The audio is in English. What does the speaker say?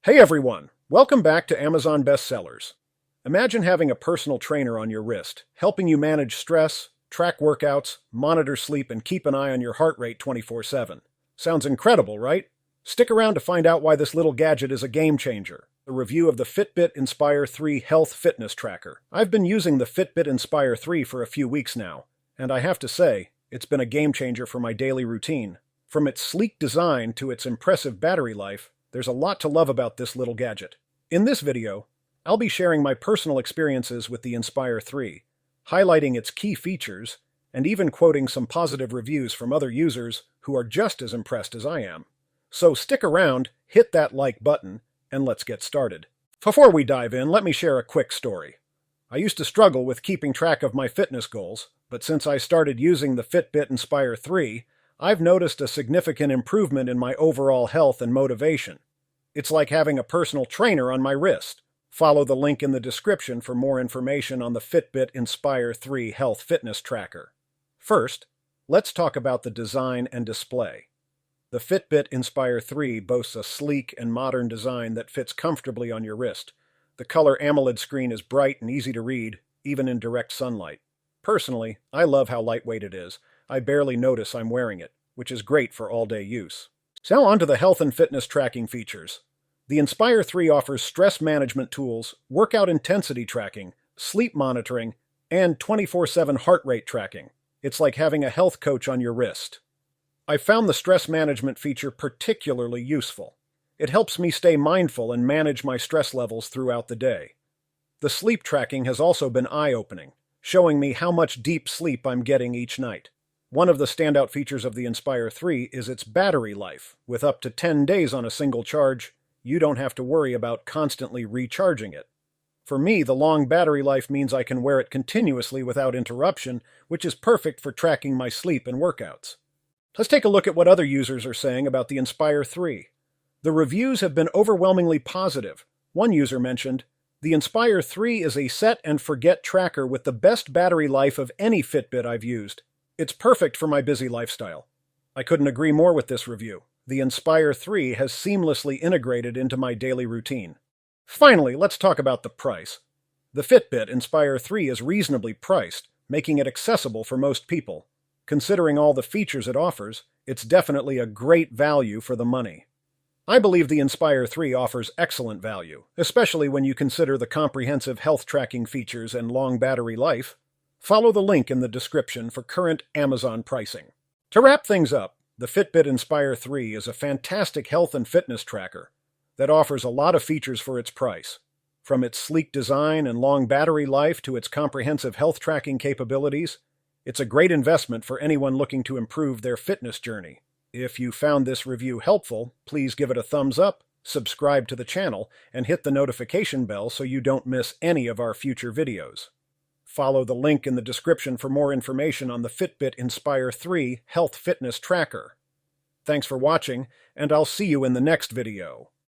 Hey everyone! Welcome back to Amazon Bestsellers. Imagine having a personal trainer on your wrist, helping you manage stress, track workouts, monitor sleep, and keep an eye on your heart rate 24/7. Sounds incredible, right? Stick around to find out why this little gadget is a game changer. A review of the Fitbit Inspire 3 Health Fitness Tracker. I've been using the Fitbit Inspire 3 for a few weeks now, and I have to say, it's been a game changer for my daily routine. From its sleek design to its impressive battery life, there's a lot to love about this little gadget. In this video, I'll be sharing my personal experiences with the Inspire 3, highlighting its key features, and even quoting some positive reviews from other users who are just as impressed as I am. So stick around, hit that like button, and let's get started. Before we dive in, let me share a quick story. I used to struggle with keeping track of my fitness goals, but since I started using the Fitbit Inspire 3, I've noticed a significant improvement in my overall health and motivation. It's like having a personal trainer on my wrist. Follow the link in the description for more information on the Fitbit Inspire 3 Health Fitness Tracker. First, let's talk about the design and display. The Fitbit Inspire 3 boasts a sleek and modern design that fits comfortably on your wrist. The color AMOLED screen is bright and easy to read, even in direct sunlight. Personally, I love how lightweight it is. I barely notice I'm wearing it, which is great for all-day use. So on to the health and fitness tracking features. The Inspire 3 offers stress management tools, workout intensity tracking, sleep monitoring, and 24/7 heart rate tracking. It's like having a health coach on your wrist. I found the stress management feature particularly useful. It helps me stay mindful and manage my stress levels throughout the day. The sleep tracking has also been eye-opening, showing me how much deep sleep I'm getting each night. One of the standout features of the Inspire 3 is its battery life. With up to 10 days on a single charge, you don't have to worry about constantly recharging it. For me, the long battery life means I can wear it continuously without interruption, which is perfect for tracking my sleep and workouts. Let's take a look at what other users are saying about the Inspire 3. The reviews have been overwhelmingly positive. One user mentioned, "The Inspire 3 is a set-and-forget tracker with the best battery life of any Fitbit I've used. It's perfect for my busy lifestyle." I couldn't agree more with this review. The Inspire 3 has seamlessly integrated into my daily routine. Finally, let's talk about the price. The Fitbit Inspire 3 is reasonably priced, making it accessible for most people. Considering all the features it offers, it's definitely a great value for the money. I believe the Inspire 3 offers excellent value, especially when you consider the comprehensive health tracking features and long battery life. Follow the link in the description for current Amazon pricing. To wrap things up, the Fitbit Inspire 3 is a fantastic health and fitness tracker that offers a lot of features for its price. From its sleek design and long battery life to its comprehensive health tracking capabilities, it's a great investment for anyone looking to improve their fitness journey. If you found this review helpful, please give it a thumbs up, subscribe to the channel, and hit the notification bell so you don't miss any of our future videos. Follow the link in the description for more information on the Fitbit Inspire 3 Health Fitness Tracker. Thanks for watching, and I'll see you in the next video.